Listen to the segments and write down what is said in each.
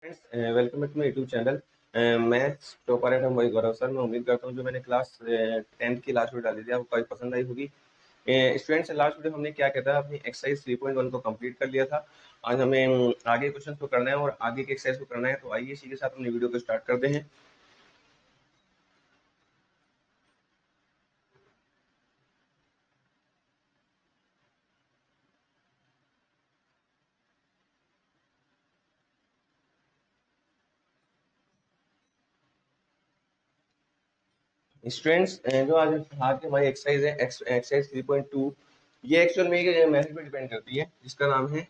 Welcome back to my YouTube channel. Maths topper at हम वही गौरव sir. मैं उम्मीद करता हूँ जो मैंने क्लास 10th की लास्ट वीडियो डाली थी आपको काफी पसंद आई होगी। स्टूडेंट्स, लास्ट वीडियो हमने क्या किया था, अपनी एक्सरसाइज 3.1 को कंप्लीट कर लिया था। आज हमें आगे क्वेश्चन को करना है और आगे के एक्सरसाइज को करना है, तो आइए इसी के साथ अपनी वीडियो को स्टार्ट करते हैं। स्टूडेंट्स, जो आज की हमारी एक्सरसाइज है एक्सरसाइज 3.2, ये एक्चुअल में एक मेथड पे डिपेंड करती है जिसका नाम है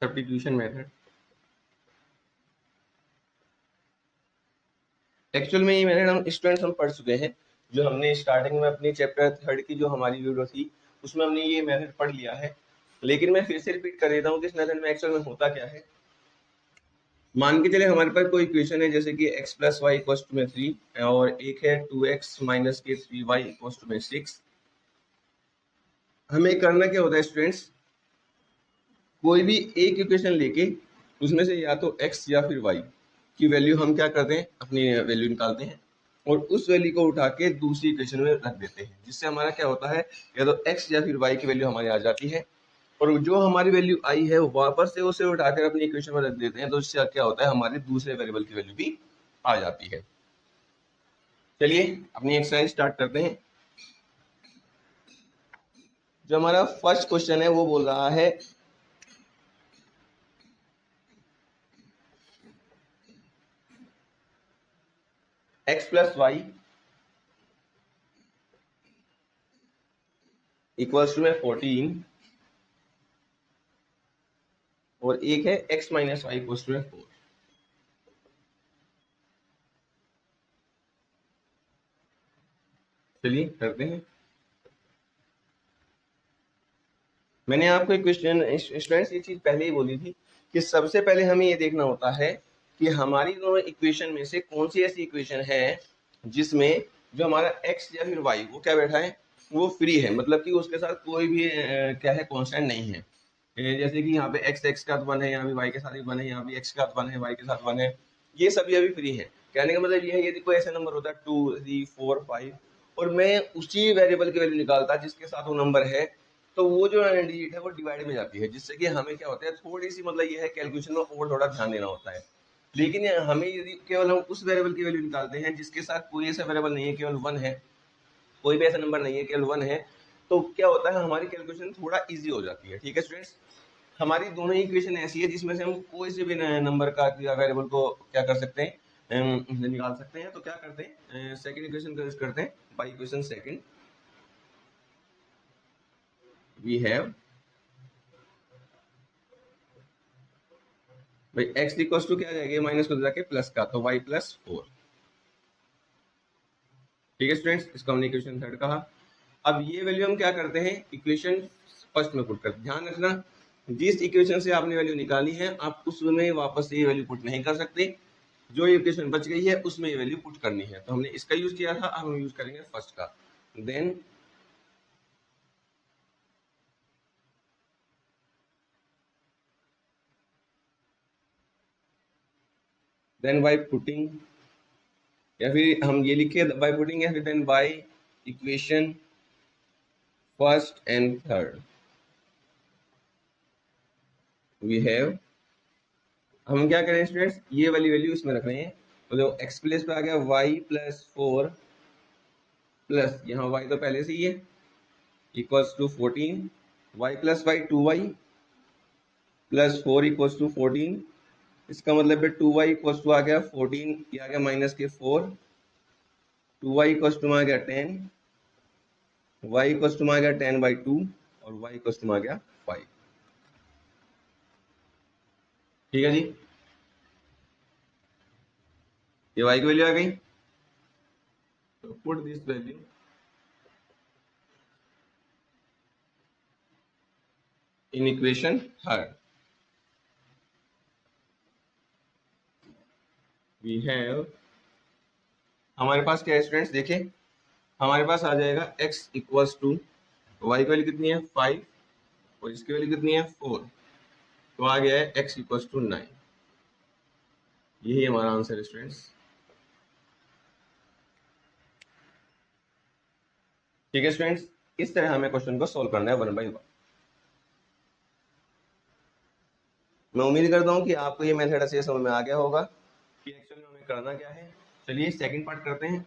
सब्स्टिट्यूशन मेथड। एक्चुअल में ये मेथड हम स्टूडेंट्स हम पढ़ चुके हैं। जो हमने स्टार्टिंग में अपनी चैप्टर 3 की जो हमारी वीडियो थी उसमें हमने ये मेथड पढ़ लिया है, लेकिन मैं फिर से रिपीट कर देता हूँ कि इस मेथड में एक्चुअल में होता क्या है। मान के चले हमारे पास कोई इक्वेशन है जैसे कि x plus y equals to में 3 और एक है 2x माइनस के 3y इक्वल्स टू में 6। हमें करना क्या होता है स्टूडेंट्स, कोई भी एक इक्वेशन लेके उसमें से या तो x या फिर y की वैल्यू हम क्या करते हैं, अपनी वैल्यू निकालते हैं और उस वैल्यू को उठा के दूसरी इक्वेशन में रख देते हैं, जिससे हमारा क्या होता है, या तो x या फिर y की वैल्यू हमारी आ जाती है और जो हमारी वैल्यू आई है वापस से उसे उठाकर अपनी इक्वेशन में रख देते हैं, तो इससे क्या होता है, हमारे दूसरे वेरिएबल की वैल्यू भी आ जाती है। चलिए अपनी एक्सरसाइज स्टार्ट करते हैं। जो हमारा फर्स्ट क्वेश्चन है वो बोल रहा है x plus y equals to में 14 और एक है x minus y equals to में 4। चलिए करते हैं। मैंने आपको एक क्वेश्चन स्टूडेंट्स ये चीज पहले ही बोली थी कि सबसे पहले हमें ये देखना होता है कि हमारी दोनों इक्वेशन में से कौन सी ऐसी इक्वेशन है जिसमें जो हमारा x या फिर y वो क्या बैठा है, वो फ्री है, मतलब कि उसके साथ कोई भी क्या है, कांस्टेंट नहीं है। जैसे कि यहाँ पे x का 1 है, यहाँ पे y के साथ 1 है, यहाँ पे x का 1 है, y के साथ 1 है, ये सभी अभी फ्री है। कहने का मतलब ये है यदि कोई ऐसा नंबर होता है 2 3 4 5 और मैं उसी वेरिएबल की वैल्यू निकालता जिसके साथ वो नंबर है, तो वो जो डिजिट है वो डिवाइड में जाती है, जिससे कि हमें क्या होता है, थोड़ी सी मतलब ये है कैलकुलेशन में और थोड़ा ध्यान देना होता है। लेकिन हमें यदि केवल हम उस वेरिएबल की वैल्यू निकालते हैं जिसके साथ कोई ऐसा वेरिएबल नहीं है, केवल 1 है, कोई भी ऐसा नंबर नहीं है, केवल 1 है, तो क्या होता है, हमारी कैलकुलेशन थोड़ा इजी हो जाती है। ठीक है स्टूडेंट्स, हमारी दोनों ही इक्वेशन ऐसी है जिसमें से हम कोई से भी नंबर का वेरिएबल को क्या कर सकते हैं, निकाल सकते हैं। तो क्या करते हैं, सेकंड इक्वेशन का यूज करते हैं। By equation second we have भाई x इक्वल्स टू क्या आ जाएगा, माइनस को जाके प्लस का, तो y प्लस 4। ठीक है स्टूडेंट्स, इसको हमने इक्वेशन थर्ड कहा। अब ये वैल्यू हम क्या करते हैं, इक्वेशन फर्स्ट में पुट करते हैं। ध्यान रखना, जिस इक्वेशन से आपने वैल्यू निकाली है आप उसमें वापस से ये वैल्यू पुट नहीं कर सकते। जो इक्वेशन बच गई है उसमें ये वैल्यू पुट करनी है। तो हमने इसका यूज किया था, अब हम यूज करेंगे फर्स्ट का। देन बाय पुटिंग, या फिर हम ये लिखे बाय पुटिंग, या फिर then by equation first and third we have, हम क्या करें स्टूडेंट्स, ये वाली वैल्यू इसमें रख रहे हैं। तो जो एक्स प्लेस पे आ गया y प्लस 4 प्लस यहाँ y तो पहले से ही है equals to 14, y plus y 2y plus 4 equals to 14। इसका मतलब है 2y इक्वल्स टू आ गया 14, ये आ गया माइनस के 4, 2y इक्वल्स टू आ गया 10, y इक्वल्स टू आ गया 10/2 और y इक्वल्स टू आ गया 5। ठीक है जी, ये y की वैल्यू आ गई। तो put this value in equation third we have, हमारे पास क्या है स्टूडेंट्स, देखिए हमारे पास आ जाएगा x इक्वल्स टू y की वैल्यू कितनी है 5 और इसकी वैल्यू कितनी है 4, तो आ गया है x इक्वल टू 9। यही हमारा आंसर है स्टूडेंट्स। ठीक है स्टूडेंट्स, इस तरह हमें क्वेश्चन को सोल्व करना है 1 बाय 1। मैं उम्मीद करता हूँ कि आपको ये मेथड अच्छे समझ में आ गया होगा कि एक्चुअली हमें करना क्या है। चलिए सेकंड पार्ट करते हैं।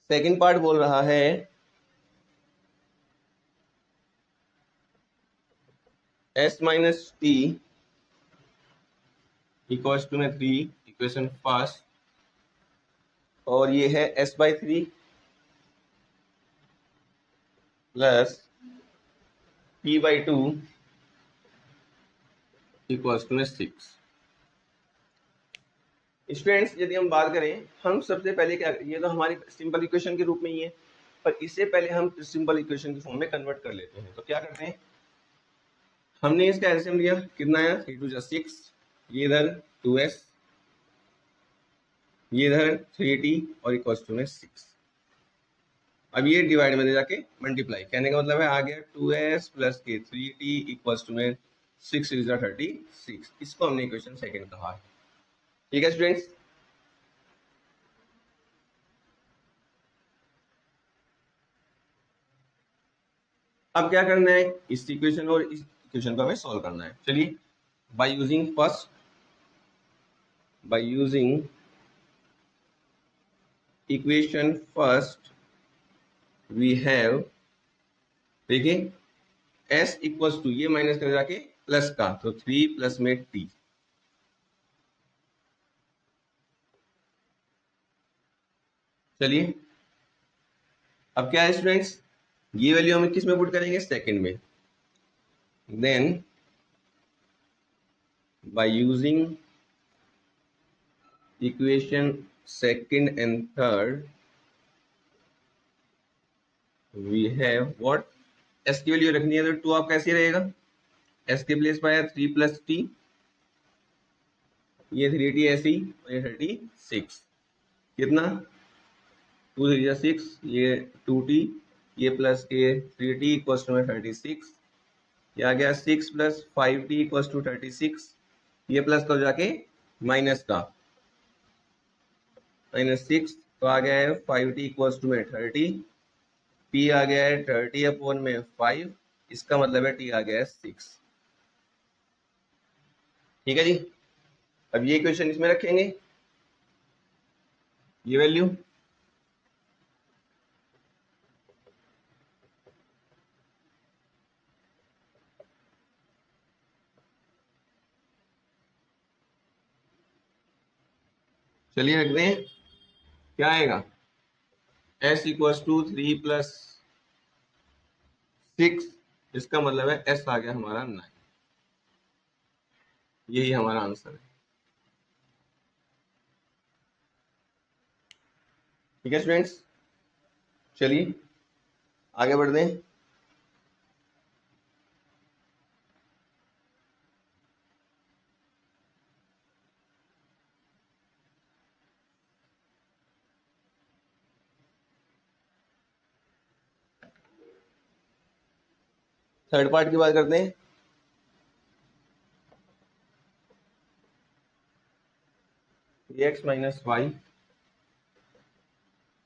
सेकंड पार्ट बोल रहा है s minus t equals to में 3, इक्वेशन फर्स्ट, और ये है s by 3 plus p by 2 equals to में 6। स्टूडेंट्स यदि हम बात करें, हम सबसे पहले क्या, ये तो हमारी सिंपल इक्वेशन के रूप में ही है, पर इससे पहले हम सिंपल इक्वेशन की फॉर्म में कन्वर्ट कर लेते हैं। तो क्या करते हैं, हमने इसका एलसीएम लिया, कितना आया 3 2 6, ये इधर 2s, ये इधर 3t और इक्वल्स टू में 6। अब ये डिवाइड में जाके मल्टीप्लाई, कहने का मतलब है आ गया 2s प्लस के 3t इक्वल्स टू में 6 इज 36। इसको हमने इक्वेशन सेकंड कहा है। ठीक है स्टूडेंट्स, अब क्या करना है, इस इक्वेशन और इस इक्वेशन को हमें सॉल्व करना है। चलिए by using equation first we have, देखिए s इक्वल्स टू, ये माइनस कर जाके प्लस का, तो 3 प्लस में t। चलिए अब क्या है स्टूडेंट्स, ये वैल्यू हम किस में पुट करेंगे, सेकंड में। Then by using equation second and third we have what, s की वैल्यू रखनी है तो 2 आप कैसे रहेगा, s के प्लेस पर आया 3 प्लस t, ये 3t ऐसे ही, और ये 36, कितना 2 3 6, ये 2t, ये प्लस के 3t इक्वल्स टू 36, ये आ गया 6 प्लस 5t इक्वल्स टू 36, ये प्लस तो जाके माइनस का -6, तो आ गया है 5t इक्वल्स टू में 30, p आ गया है 30 अपॉन में 5, इसका मतलब है t आ गया है 6। ठीक है जी, अब ये इक्वेशन इसमें रखेंगे, ये वैल्यू, चलिए रख दें, क्या आएगा s इक्वल्स टू 3 प्लस 6, इसका मतलब है s आ गया हमारा 9। यही हमारा आंसर है। ठीक है स्टूडेंट्स, चलिए आगे बढ़ दें। थर्ड पार्ट की बात करते हैं। x minus y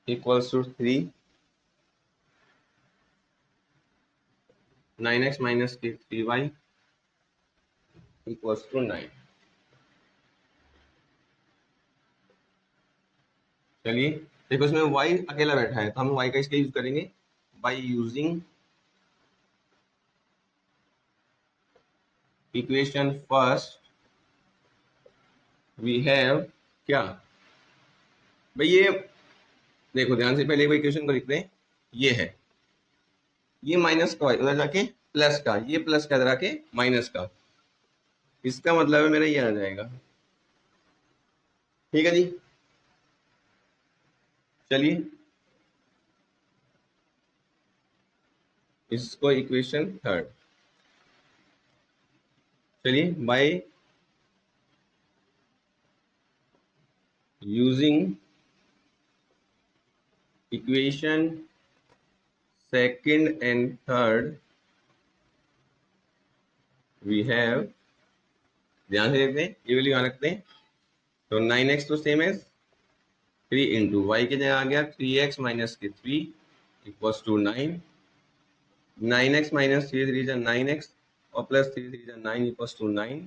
equals to 3, 9x minus के 3y इक्वल्स टू 9। चलिए देखो, इसमें y अकेला बैठा है तो हम y का इसका यूज करेंगे, by using equation first we have, क्या भाई, ये देखो ध्यान से, पहले इक्वेशन को लिखते हैं, ये है, ये माइनस का उधर जाके प्लस का, ये प्लस का इधर आके माइनस का, इसका मतलब है मेरा ये आ जाएगा। ठीक है जी, चलिए इसको इक्वेशन थर्ड, चलिए bye using equation second and third we have, ध्यान से देखते हैं, ये वैल्यू यहाँ रखते हैं, तो 9x तो सेम है 3 इंटू वाई के जगह आ गया 3x माइनस के 3 equals to 9, 9x minus 3 3 9x और प्लस 3 3 9 इक्वल्स टू 9,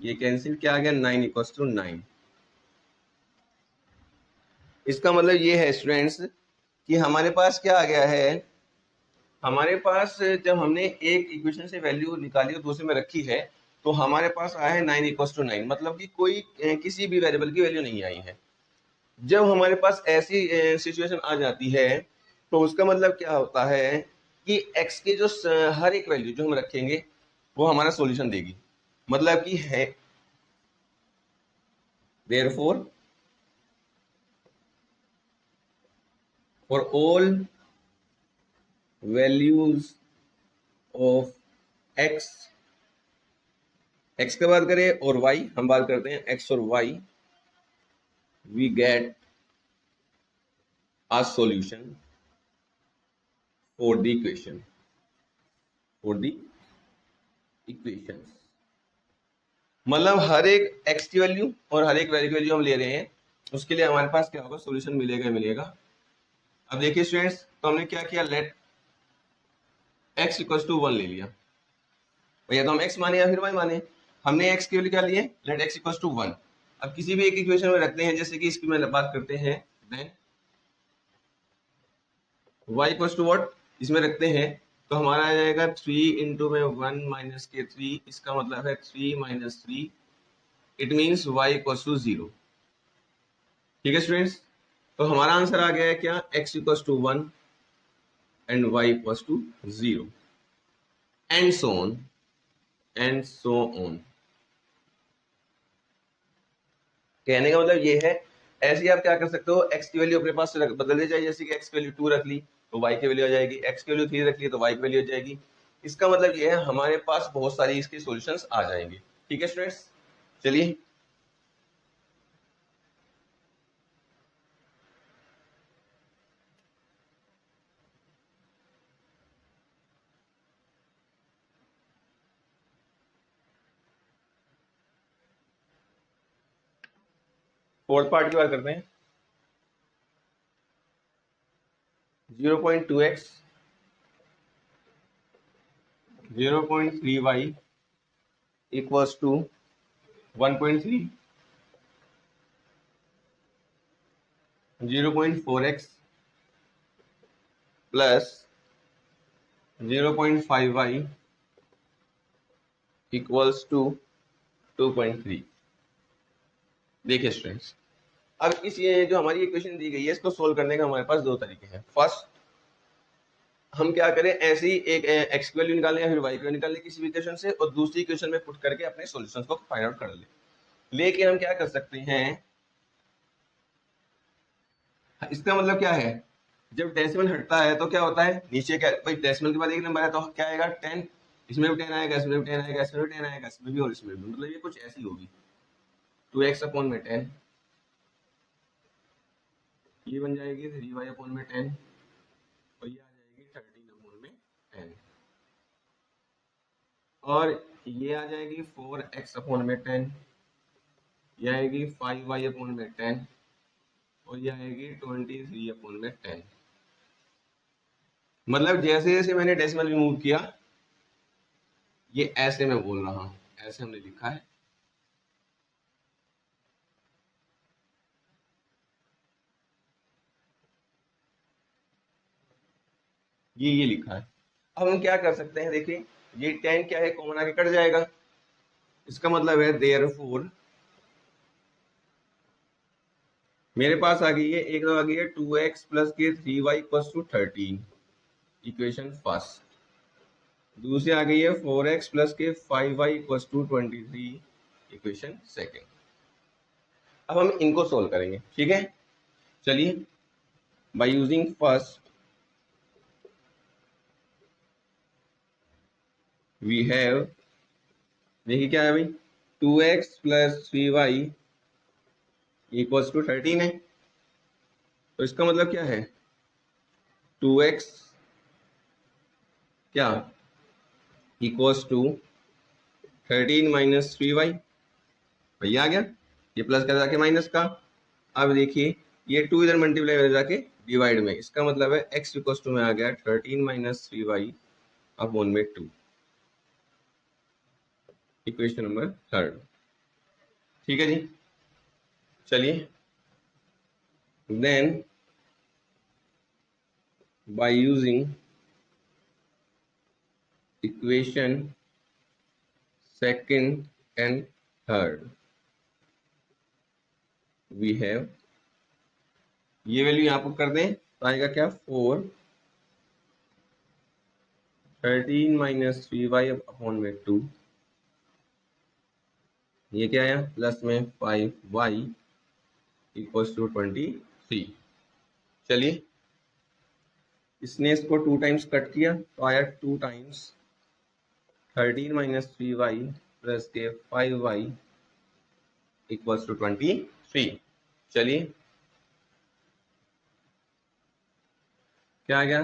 ये कैंसिल क्या आ गया 9 इक्वल्स टू 9। इसका मतलब ये है स्टूडेंट्स कि हमारे पास क्या आ गया है, हमारे पास जब हमने एक इक्वेशन से वैल्यू निकाली और दूसरे में रखी है तो हमारे पास आया है 9 इक्वल्स टू 9, मतलब कि कोई किसी भी वेरिएबल की वैल्यू नहीं आई है। जब हमारे पास ऐसी सिचुएशन आ जाती है तो उसका मतलब क्या होता है कि x के जो हर एक वैल्यू जो हम रखेंगे वो हमारा सॉल्यूशन देगी, मतलब कि है therefore for all values of x, x की बात करें और y हम बात करते हैं x और y, we get a solution for the equation, for the equations, मतलब हर एक x की वैल्यू और हर एक वैल्यू की वैल्यू हम ले रहे हैं, उसके लिए हमारे पास क्या होगा, सॉल्यूशन मिलेगा मिलेगा। अब देखिए स्टूडेंट्स, तो हमने क्या किया, लेट x इक्वल्स टू 1 ले लिया, या तो हम x माने या फिर y माने, हमने x की वैल्यू क्या लिए, लेट x इक्वल्स टू 1। अब किसी भी एक इक्वेशन में रखते हैं, जैसे कि इसकी मैं बात करते हैं, then y equals to what, इसमें रखते हैं तो हमारा आ जाएगा 3 इंटू में 1 माइनस के 3, इसका मतलब है 3 minus 3, it means y equals to 0। ठीक है स्टूडेंट्स, तो हमारा आंसर आ गया है क्या, x equals to 1 and y equals to 0 and so on and so on. कहने का मतलब ये है, ऐसे ही आप क्या कर सकते हो, x की वैल्यू अपने पास से बदल दे जाए, जैसे कि x की वैल्यू 2 रख ली तो y की वैल्यू आ जाएगी, x की वैल्यू 3 रख ली तो y की वैल्यू आ जाएगी। इसका मतलब ये है हमारे पास बहुत सारी इसके सॉल्यूशंस आ जाएंगे। ठीक है स्टूडेंट्स, चलिए फोर्थ पार्ट की बात करते हैं। 0.2x 0.3y equals to 1.3, 0.4x plus 0.5y equals to 2.3। देखिए स्टूडेंट्स, अब इस ये जो हमारी इक्वेशन दी गई है इसको सोल्व करने का हमारे पास दो तरीके हैं। फर्स्ट, हम क्या करें, ऐसे ही एक एक्स की वैल्यू निकालें या फिर वाई की वैल्यू निकालें किसी भी इक्वेशन से और दूसरी इक्वेशन में पुट करके अपने सॉल्यूशंस को फाइंड आउट कर लें। लेकिन हम क्या कर सकते हैं, इसका मतलब क्या है, जब डेसिमल हटता है तो क्या होता है, नीचे क्या भाई, डेसिमल के बाद एक नंबर है तो क्या आएगा 10, इसमें भी 10 आएगा, इसमें भी 10 आएगा, इसमें भी 10 आएगा, इसमें भी और इसमें भी, मतलब ये कुछ ऐसी होगी 2x अपॉन में 10, ये बन जाएगी 3y अपॉन में 10 और ये आ जाएगी 13 अपॉन में 10 और ये आ जाएगी 4x अपॉन में 10, ये आएगी 5y अपॉन में 10 और ये आएगी 23 अपॉन में 10। मतलब जैसे जैसे मैंने डेसिमल रिमूव किया, ये ऐसे मैं बोल रहा हूं, ऐसे हमने लिखा है, ये लिखा है। अब हम क्या कर सकते हैं, देखिए ये 10 क्या है, कॉमन आके कट जाएगा, इसका मतलब है देयरफॉर मेरे पास आ गई है, एक तो आ गई है 2x प्लस के 3y equals to 13, equation first. दूसरी आ गई है 4x प्लस के 5y equals to 23, equation second. अब हम इनको सोल्व करेंगे, ठीक है, चलिए by using first we have, देखिए क्या है भाई, 2x plus 3y equals to 13 है, तो इसका मतलब क्या है 2x क्या इक्वल्स टू 13 माइनस 3y। भैया आ गया, ये प्लस का जाके माइनस का। अब देखिए ये 2 इधर मल्टीप्लाई हो जाके डिवाइड में, इसका मतलब है x इक्वल्स टू में आ गया 13 माइनस 3y अपॉन में 2, इक्वेशन नंबर 3। ठीक है जी, चलिए then by using equation second and third we have, ये वैल्यू यहाँ पर कर दें तो आएगा क्या 4 13 माइनस 3y अपॉन में 2, ये क्या आया प्लस में 5y इक्वल्स टू 23। चलिए इसने इसको 2 टाइम्स कट किया तो आया 2 टाइम्स 13 माइनस 3y प्लस के 5y इक्वल्स टू 23। चलिए क्या आ गया,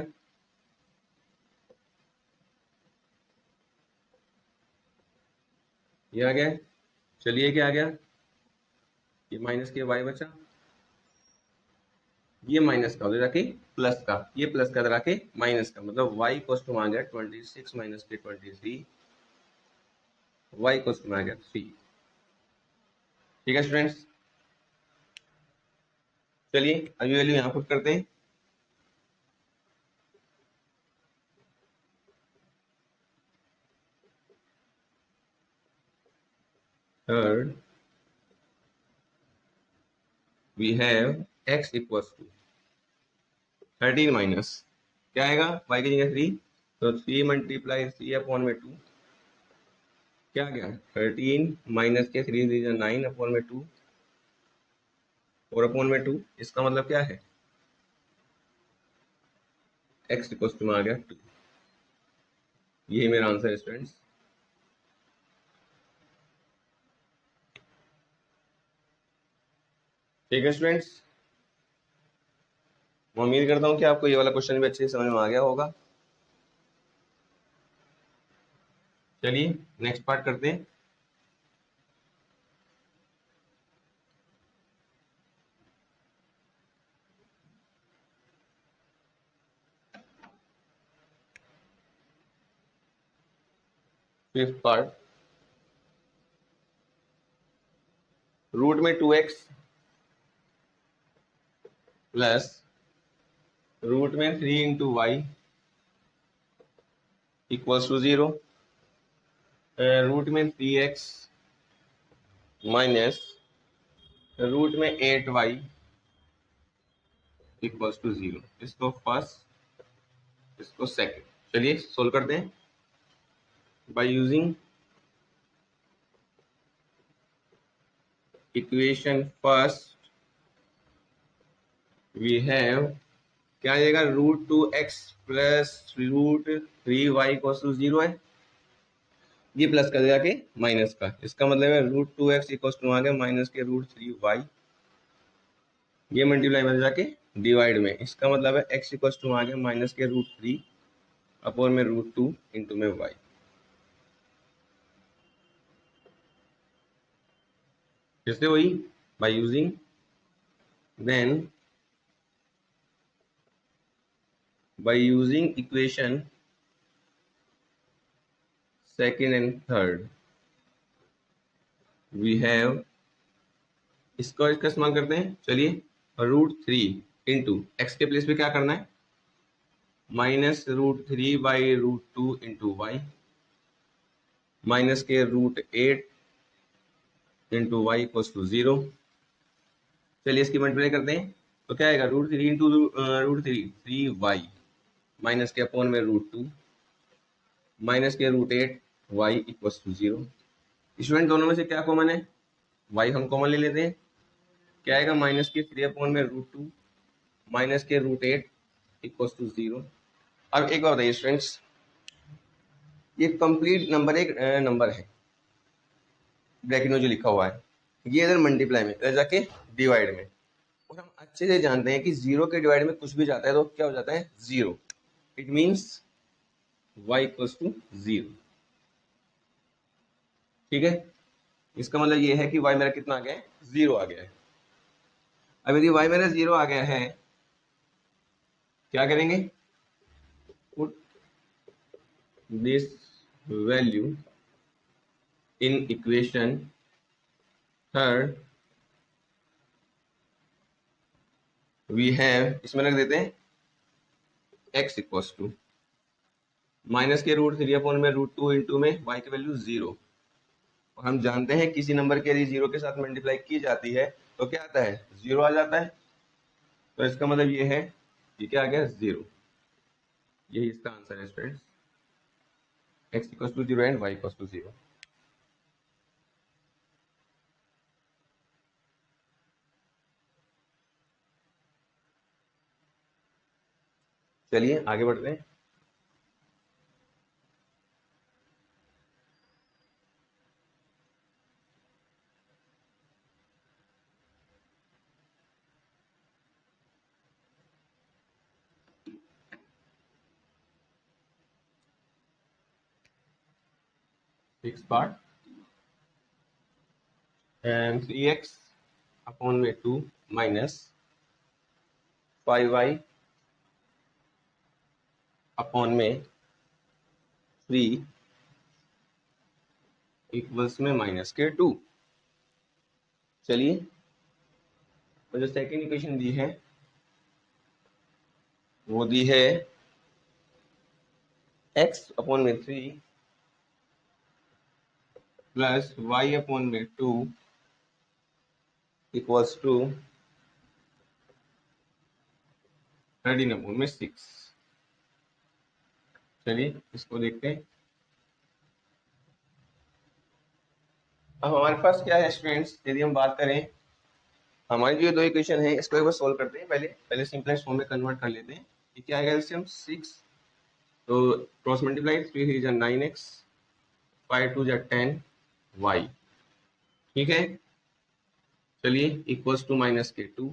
ये आ गया। चलिए क्या आ गया, ये माइनस के y बचा, ये माइनस का उधर जाके प्लस का, ये प्लस का उधर आके माइनस का, मतलब y इक्वल्स टू आ गया 26 माइनस के 23, y इक्वल्स टू आ गया 3। ठीक है स्टूडेंट्स, चलिए अभी वैल्यू यहाँ पुट करते हैं। Third we have x equals to 13 minus क्या आएगा y की जगह 3, तो 3 मल्टीप्लाई 3 अपॉन में 2 क्या गया 13 माइनस के 3 9 अपॉन में 2 4 अपॉन में 2, इसका मतलब क्या है x इक्वल्स टू में आ गया 2। यही मेरा आंसर है स्टूडेंट्स। ठीक है स्टूडेंट्स, मैं उम्मीद करता हूँ कि आपको ये वाला क्वेश्चन भी अच्छे से समझ में आ गया होगा। चलिए नेक्स्ट पार्ट करते हैं। फिफ्थ पार्ट, रूट में 2x प्लस रूट में 3 into y equals to 0, root में 3x माइनस रूट में 8y इक्वल्स टू 0। इसको फर्स्ट, इसको सेकंड। चलिए सोल्व करते हैं by using equation first we have क्या आएगा √2x plus √3y equals to 0 है, ये प्लस कर जाके माइनस का, इसका मतलब है √2x इक्वल्स टू आ गया माइनस के √3y, ये मल्टीप्लाई में जाके डिवाइड में, इसका मतलब है x इक्वल्स टू आ गया माइनस के √3 अपॉन में √2 इंटू में y। फिर से वही by using then by using equation second and third we have, इसका इस्तेमाल करते हैं। चलिए √3 इंटू एक्स के प्लेस पे क्या करना है minus √3 by √2 into y minus के √8 इंटू वाई इक्वल्स टू 0। चलिए इसकी मल्टीप्लाई करते हैं तो क्या आएगा √3 इंटू √3 3y माइनस के अपॉन में √2 माइनस के √8 y इक्वल्स टू 0। स्टूडेंट दोनों में से क्या कॉमन है, y हम कॉमन ले लेते हैं, क्या आएगा माइनस के 3 अपॉन में √2 माइनस के √8 इक्वल्स टू 0। अब एक बार बताइए स्टूडेंट्स, ये कंप्लीट नंबर एक नंबर है ब्रैकेट में जो लिखा हुआ है, ये इधर मल्टीप्लाई में, इधर जाके डिवाइड में। और हम अच्छे से जानते हैं कि जीरो के डिवाइड में कुछ भी जाता है तो क्या हो जाता है, zero. It means y equals to zero. ठीक है, इसका मतलब ये है कि y मेरा कितना आ गया है, जीरो आ गया है। अब यदि y मेरा जीरो आ गया है, क्या करेंगे, put this value in equation third. We have, इसमें रख देते हैं x इक्वल्स टू माइनस के रूट थ्री अपॉन में रूट टू इंटू में y की वैल्यू जीरो। और हम जानते हैं किसी नंबर के यदि जीरो के साथ मल्टीप्लाई की जाती है तो क्या आता है, जीरो आ जाता है। तो इसका मतलब ये है कि क्या आ गया, जीरो। यही इसका आंसर है students, x equals to zero and y equals to zero. चलिए आगे बढ़ते हैं। Six part, and 3x upon में 2 माइनस 5y अपॉन में 3 इक्वल्स में माइनस के 2। चलिए, तो जो सेकेंड इक्वेशन दी है वो दी है x अपॉन में 3 प्लस y अपॉन में 2 इक्वल्स टू 13 अपॉन में 6। चलिए इसको देखते हैं। अब हमारे पास क्या है स्टूडेंट्स, यदि हम बात करें हमारी जो दो इक्वेशन है इसको एक बार सोल्व करते हैं। पहले सिंपलेस्ट फॉर्म में कन्वर्ट कर लेते हैं। ये क्या आएगा एलसीएम 6, तो क्रॉस मल्टीप्लाई 3 3 जा 9x, 5 2 जा 10y। ठीक है, चलिए इक्वल्स टू माइनस के 2,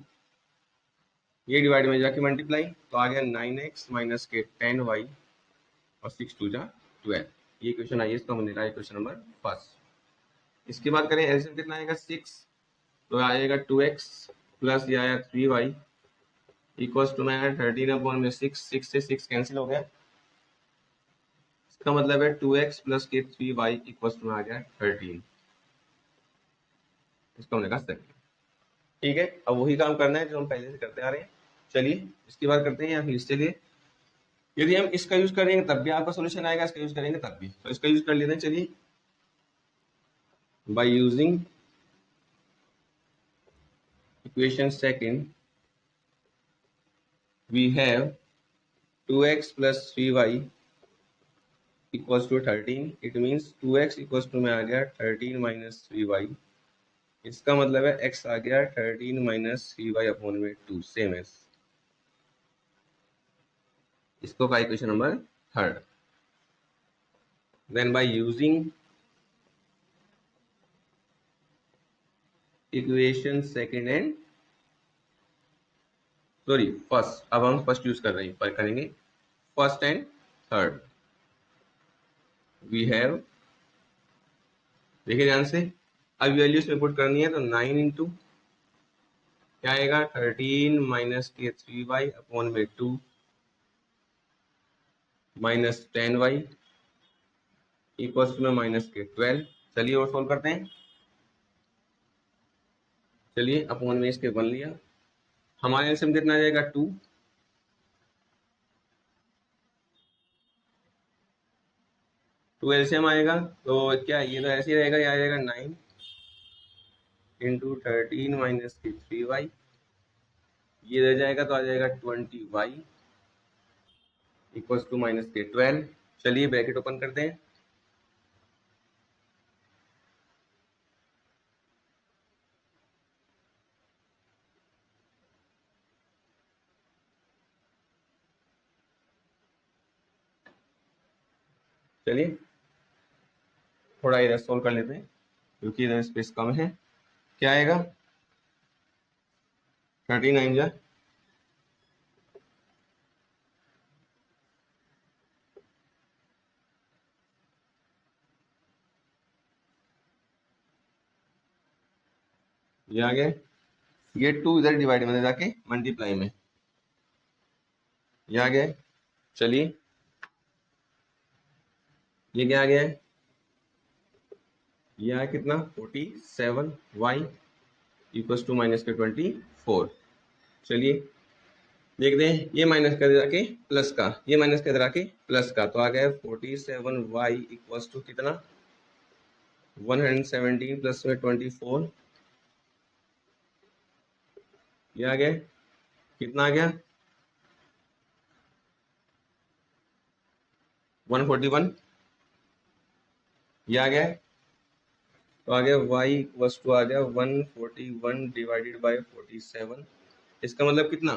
ये डिवाइड में जाके मल्टीप्लाई तो आ गया 9x माइनस के 10y और 6 2 जा 12। ये क्वेश्चन आई, इसका बनेगा क्वेश्चन नंबर फर्स्ट। इसके बाद करें एलसीएम कितना आएगा 6, तो आएगा 2x प्लस ये आया 3y इक्वल्स टू में 13 अपॉन में 6, 6 से 6 कैंसिल हो गया। इसका मतलब है 2x प्लस के 3y इक्वल्स टू में आ गया 13। इसको हमने कहा सेकंड। ठीक है, अब वही काम करना है जो हम पहले से करते आ रहे हैं। चलिए इसकी बात करते हैं, या फिर चलिए यदि हम इसका यूज करेंगे तब भी आपका सोल्यूशन आएगा, इसका यूज करेंगे तब भी, तो इसका यूज कर लेते हैं। चलिए, by using equation second we have 2x plus 3y equals to 13। It means 2x equals to में आ गया 13 माइनस 3y। इसका मतलब है x आ गया 13 माइनस 3y अपॉन में 2, सेम एस। इसको का equation number third. Then by using equation second and sorry first, अब हम फर्स्ट यूज कर रहे हैं, पर करेंगे first and third. We have, देखिए ध्यान से, अब वैल्यूज में पुट करनी है तो 9 इंटू क्या आएगा 13 माइनस के 3y अपॉन में 2 माइनस 10y इक्वल्स टू में माइनस के 12। चलिए और सोल्व करते हैं। चलिए अपॉन में इसके 1 लिया, हमारे एलसीएम कितना आ जाएगा 2, 2 एलसीएम आएगा तो क्या ये तो ऐसे ही रहेगा, ये आ जाएगा 9 इंटू 13 माइनस के 3y, ये रह जाएगा तो आ जाएगा 20y इक्वल्स टू माइनस के 12। चलिए ब्रैकेट ओपन करते हैं। चलिए थोड़ा इधर सोल्व कर लेते हैं क्योंकि इधर स्पेस कम है। क्या आएगा 39 जा ये आ गया, ये 2 इधर डिवाइड में जाके मल्टीप्लाई में ये आ गया। चलिए ये क्या आ गया है, ये आया कितना 47y इक्वल्स टू माइनस के 24। चलिए देखते हैं, ये माइनस कर जाके प्लस का, ये माइनस कर जाके प्लस का, तो आ गया 47y इक्वल्स टू कितना 117 प्लस में 24, ये आ गया कितना आ गया 141, ये आ गया, तो आ गया y इक्वल्स टू आ गया 141 डिवाइडेड बाय 47। इसका मतलब कितना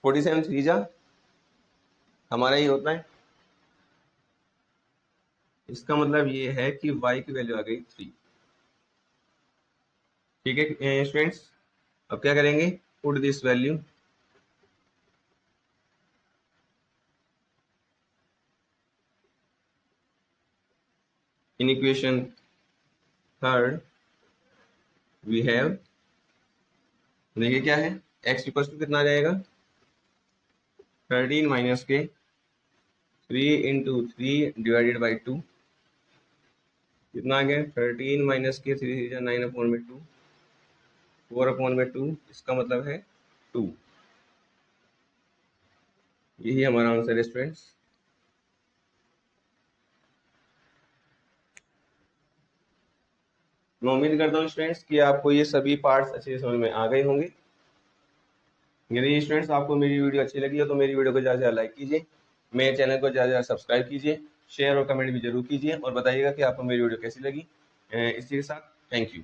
47 3 जा हमारा ही होता है, इसका मतलब ये है कि y की वैल्यू आ गई 3। ठीक है स्टूडेंट्स, अब क्या करेंगे, put this value in equation third. We have, देखिए क्या है, x इक्वल्स टू कितना आ जाएगा 13 माइनस के 3 इंटू 3 डिवाइडेड बाई 2, कितना आ गया 13 माइनस के 3 9 अपॉन में 2 4 अपॉन में 2, इसका मतलब है 2। यही हमारा आंसर है स्टूडेंट्स। मैं उम्मीद करता हूँ स्टूडेंट्स कि आपको ये सभी पार्ट्स अच्छे से समझ में आ गए होंगे। यदि स्टूडेंट्स आपको मेरी वीडियो अच्छी लगी हो तो मेरी वीडियो को ज़्यादा ज़्यादा लाइक कीजिए, मेरे चैनल को ज़्यादा ज़्यादा सब्सक्राइब कीजिए, शेयर और कमेंट भी जरूर कीजिए और बताइएगा कि आपको मेरी वीडियो कैसी लगी। इसी के साथ थैंक यू।